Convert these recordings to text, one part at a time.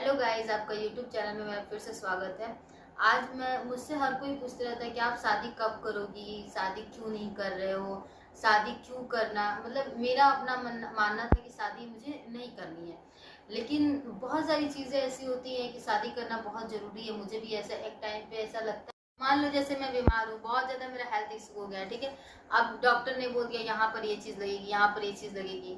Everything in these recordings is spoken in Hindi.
हेलो गाइस, आपका यूट्यूब चैनल में मेरा फिर से स्वागत है। आज मैं मुझसे हर कोई पूछते रहता है कि आप शादी कब करोगी, शादी क्यों नहीं कर रहे हो, शादी क्यों करना। मतलब मेरा अपना मानना था कि शादी मुझे नहीं करनी है, लेकिन बहुत सारी चीज़ें ऐसी होती हैं कि शादी करना बहुत ज़रूरी है। मुझे भी ऐसा एक टाइम पे ऐसा लगता है। मान लो जैसे मैं बीमार हूँ, बहुत ज़्यादा मेरा हेल्थ इशू हो गया, ठीक है। अब डॉक्टर ने बोल दिया यहाँ पर ये चीज़ लगेगी, यहाँ पर ये चीज़ लगेगी,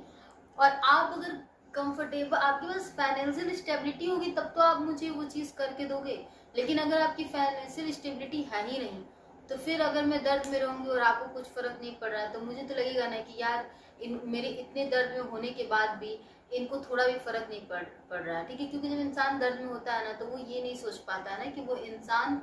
और आप अगर कंफर्टेबल, आपके पास फाइनेंशियल स्टेबिलिटी होगी तब तो आप मुझे वो चीज़ करके दोगे। लेकिन अगर आपकी फाइनेंशियल स्टेबिलिटी है ही नहीं, तो फिर अगर मैं दर्द में रहूंगी और आपको कुछ फर्क नहीं पड़ रहा है, तो मुझे तो लगेगा ना कि यार मेरे इतने दर्द में होने के बाद भी इनको थोड़ा भी फर्क नहीं पड़ रहा है, ठीक है। क्योंकि जब इंसान दर्द में होता है ना, तो वो ये नहीं सोच पाता है ना कि वो इंसान,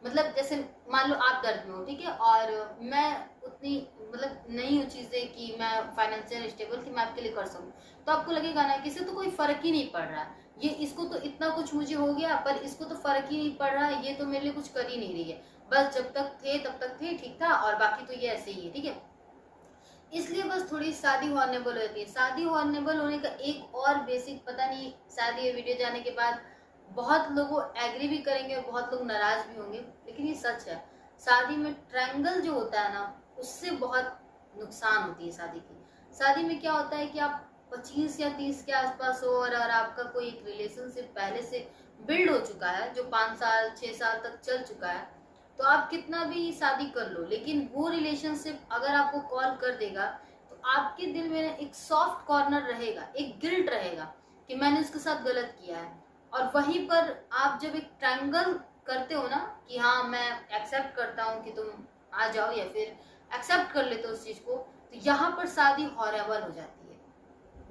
मतलब जैसे मान लो आप दर्द में हो, ठीक है, और मैं उतनी मतलब नहीं हूँ चीज़ें कि मैं फाइनेंशियल स्टेबल कि मैं आपके लिए कर सकूँ, तो आपको लगेगा ना कि इसे तो कोई फर्क ही नहीं पड़ रहा, ये इसको तो इतना कुछ मुझे हो गया पर इसको तो फर्क ही नहीं पड़ रहा, ये तो मेरे लिए कुछ कर ही नहीं रही है। बस जब तक थे तब तक थे, ठीक था, और बाकी तो ये ऐसे ही है, ठीक है। इसलिए बस थोड़ी शादी हॉर्नेबल होती है। शादी हॉर्नेबल होने का एक और बेसिक, पता नहीं शायद ये वीडियो जाने के बाद बहुत लोग एग्री भी करेंगे और बहुत लोग नाराज भी होंगे, लेकिन ये सच है। शादी में ट्रायंगल जो होता है ना, उससे बहुत नुकसान होती है शादी की। शादी में क्या होता है कि आप 25 या 30 के आसपास हो, और आपका कोई एक रिलेशनशिप पहले से बिल्ड हो चुका है जो 5 साल 6 साल तक चल चुका है, तो आप कितना भी शादी कर लो, लेकिन वो रिलेशनशिप अगर आपको कॉल कर देगा, तो आपके दिल में एक सॉफ्ट कॉर्नर रहेगा, एक गिल्ट रहेगा कि मैंने उसके साथ गलत किया है। और वहीं पर आप जब एक ट्रायंगल करते हो ना कि हाँ मैं एक्सेप्ट करता हूँ कि तुम आ जाओ, या फिर एक्सेप्ट कर लेते हो उस चीज को, तो यहाँ पर शादी हॉरेबल हो जाती है।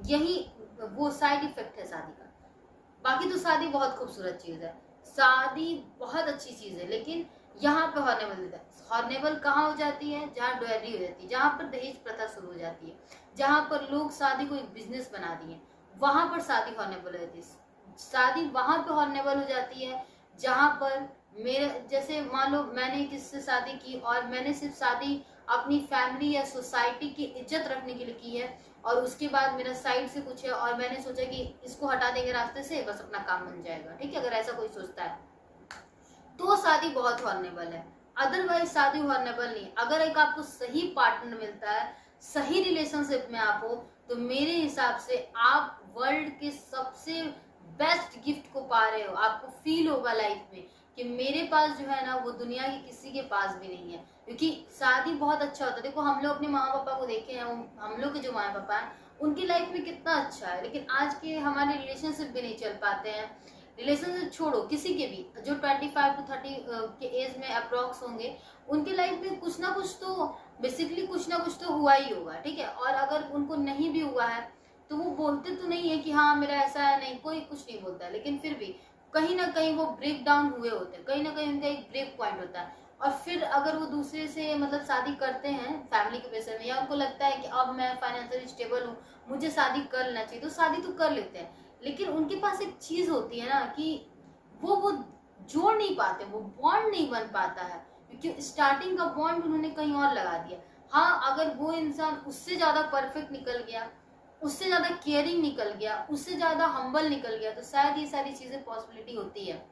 यही वो साइड इफेक्ट है शादी का। बाकी तो शादी बहुत खूबसूरत चीज है, शादी बहुत अच्छी चीज है, लेकिन यहाँ पे हॉर्नेबल होता है। हॉर्नेबल कहाँ हो जाती है? जहाँ डोयरी हो जाती है, जहाँ पर दहेज प्रथा शुरू हो जाती है, जहाँ पर लोग शादी को एक बिजनेस बना दिए, वहां पर शादी हॉर्नेबल हो जाती है। शादी वहां पे हॉर्नेबल हो जाती है जहाँ पर मेरे जैसे, मान लो मैंने किससे शादी की और मैंने सिर्फ शादी अपनी फैमिली या सोसाइटी की इज्जत रखने के लिए की है, और उसके बाद मेरा साइड से कुछ है और मैंने सोचा कि इसको हटा देंगे रास्ते से, बस अपना काम बन जाएगा, ठीक है। अगर ऐसा कोई सोचता है तो शादी बहुत हॉर्नेबल है, अदरवाइज शादी हॉर्नेबल नहीं। अगर एक आपको सही पार्टनर मिलता है, सही रिलेशनशिप में आप हो, तो मेरे हिसाब से आप वर्ल्ड के सबसे बेस्ट गिफ्ट को पा रहे हो। आपको फील होगा लाइफ में कि मेरे पास जो है ना, वो दुनिया के किसी के पास भी नहीं है। क्योंकि शादी बहुत अच्छा होता है। देखो, हम लोग अपने माँ पापा को देखे हैं, हम लोग के जो माँ पापा हैं उनकी लाइफ में कितना अच्छा है, लेकिन आज के हमारे रिलेशनशिप भी नहीं चल पाते हैं। रिलेशनशिप छोड़ो, किसी के भी जो 25 to 30 के एज में अप्रोक्स होंगे, उनके लाइफ में कुछ ना कुछ तो, बेसिकली कुछ ना कुछ तो हुआ ही होगा, ठीक है। और अगर उनको नहीं भी हुआ है, तो वो बोलते तो नहीं है कि हाँ मेरा ऐसा है, नहीं, कोई कुछ नहीं बोलता है, लेकिन फिर भी कहीं ना कहीं वो ब्रेक डाउन हुए होते हैं, कहीं ना कहीं उनका एक ब्रेक पॉइंट होता है। और फिर अगर वो दूसरे से मतलब शादी करते हैं फैमिली के प्रेशर में, या उनको लगता है कि अब मैं फाइनेंशियली स्टेबल हूँ, मुझे शादी कर लेना चाहिए, तो शादी तो कर लेते हैं। लेकिन उनके पास एक चीज होती है ना कि वो जोड़ नहीं पाते, वो बॉन्ड नहीं बन पाता है, क्योंकि स्टार्टिंग का बॉन्ड उन्होंने कहीं और लगा दिया। हाँ, अगर वो इंसान उससे ज्यादा परफेक्ट निकल गया, उससे ज्यादा केयरिंग निकल गया, उससे ज्यादा हम्बल निकल गया, तो शायद ये सारी चीजें पॉसिबिलिटी होती है।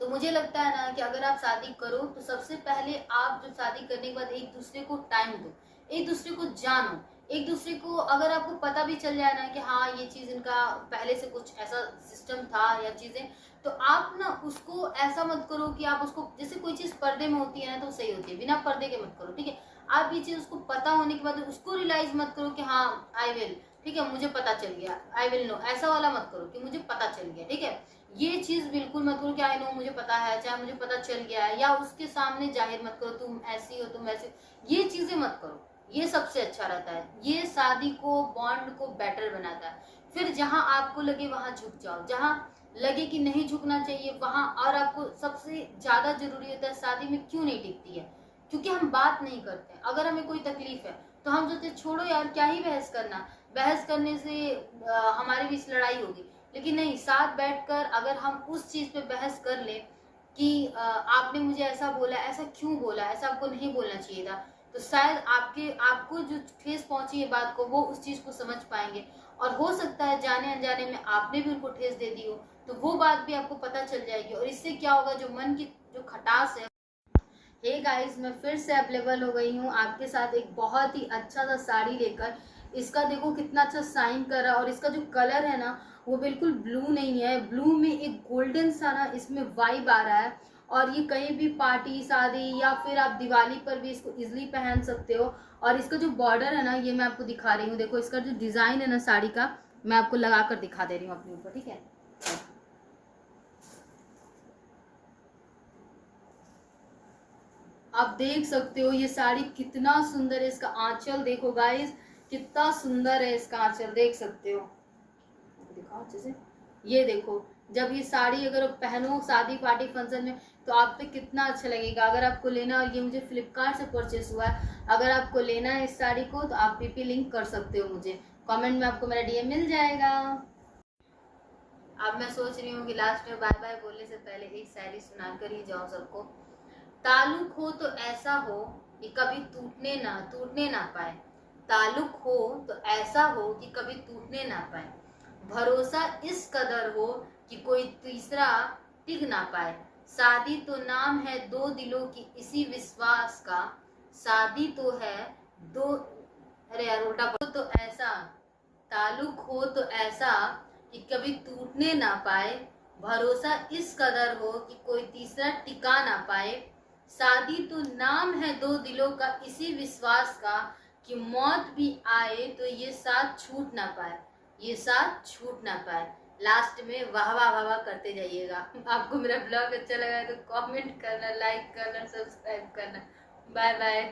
तो मुझे लगता है ना कि अगर आप शादी करो, तो सबसे पहले आप जो शादी करने के बाद एक दूसरे को टाइम दो, एक दूसरे को जानो, एक दूसरे को, अगर आपको पता भी चल जाए ना कि हाँ ये चीज इनका पहले से कुछ ऐसा सिस्टम था या चीजें, तो आप ना उसको ऐसा मत करो कि आप उसको, जैसे कोई चीज पर्दे में होती है ना तो सही होती है, बिना पर्दे के मत करो, ठीक है। आप ये चीज उसको पता होने के बाद उसको रियलाइज मत करो कि हाँ आई विल, ठीक है, मुझे पता चल गया, आई विल नो, ऐसा वाला मत करो कि मुझे पता चल गया, ठीक है। ये चीज बिल्कुल मत करो कि आई नो, मुझे पता है, चाहे मुझे पता चल गया है, या उसके सामने जाहिर मत करो तुम ऐसी हो, तुम ऐसी हो। ये चीजें मत करो, ये सबसे अच्छा रहता है, ये शादी को, बॉन्ड को बेटर बनाता है। फिर जहां आपको लगे वहां झुक जाओ, जहां लगे कि नहीं झुकना चाहिए वहां। और आपको सबसे ज्यादा जरूरी होता है, शादी में क्यों नहीं टिकती है? क्योंकि हम बात नहीं करते हैं। अगर हमें कोई तकलीफ है तो हम सोचते छोड़ो यार, क्या ही बहस करना, बहस करने से हमारे बीच लड़ाई होगी। लेकिन नहीं, साथ बैठकर अगर हम उस चीज पे बहस कर ले कि आपने मुझे ऐसा बोला, ऐसा क्यों बोला, ऐसा आपको नहीं बोलना चाहिए था, तो शायद आपको जो ठेस पहुंची है बात को, वो उस चीज को समझ पाएंगे। और हो सकता है जाने अनजाने में आपने भी उनको ठेस दे दी हो, तो वो बात भी आपको पता चल जाएगी। और इससे क्या होगा, जो मन की जो खटास है। हे गाइस, मैं फिर से अवेलेबल हो गई हूँ आपके साथ एक बहुत ही अच्छा सा साड़ी लेकर। इसका देखो कितना अच्छा साइन कर रहा है, और इसका जो कलर है ना वो बिल्कुल ब्लू नहीं है, ब्लू में एक गोल्डन सा ना इसमें वाइब आ रहा है। और ये कहीं भी पार्टी शादी या फिर आप दिवाली पर भी इसको इजिली पहन सकते हो। और इसका जो बॉर्डर है ना, ये मैं आपको दिखा रही हूँ, देखो इसका जो डिजाइन है ना साड़ी का, मैं आपको लगा कर दिखा दे रही हूँ अपने ऊपर, ठीक है। आप देख सकते हो ये साड़ी कितना सुंदर है। इसका आंचल देखो गाइस, कितना सुंदर है इसका आंचल, देख सकते हो। दिखाओ अच्छे से, ये देखो। जब ये साड़ी अगर आप पहनो शादी पार्टी फंक्शन में, तो आप पे कितना अच्छा लगेगा। अगर आपको लेना, और ये मुझे फ्लिपकार्ट से परचेस हुआ है, अगर आपको लेना है इस साड़ी को तो आप पीपी लिंक कर सकते हो मुझे, कमेंट में आपको मेरा डीएम मिल जाएगा। अब मैं सोच रही हूँ कि लास्ट में बाय बाय बोलने से पहले एक शायरी सुना कर ही जाऊँ सबको। ताल्लुक हो तो ऐसा हो कि कभी टूटने ना पाए। ताल्लुक हो तो ऐसा हो कि कभी टूटने ना पाए। भरोसा इस कदर हो कि कोई तीसरा टिक ना पाए। शादी तो नाम है दो दिलों की इसी विश्वास का। शादी तो है दो, अरे यार उल्टा तो ऐसा, ताल्लुक हो तो ऐसा कि कभी टूटने ना पाए। भरोसा इस कदर हो कि कोई तीसरा टिका ना पाए। शादी तो नाम है दो दिलों का इसी विश्वास का, कि मौत भी आए तो ये साथ छूट ना पाए, ये साथ छूट ना पाए। लास्ट में वाह वाह वाह वाह करते जाइएगा। आपको मेरा ब्लॉग अच्छा लगा है तो कमेंट करना, लाइक करना, सब्सक्राइब करना। Bye bye.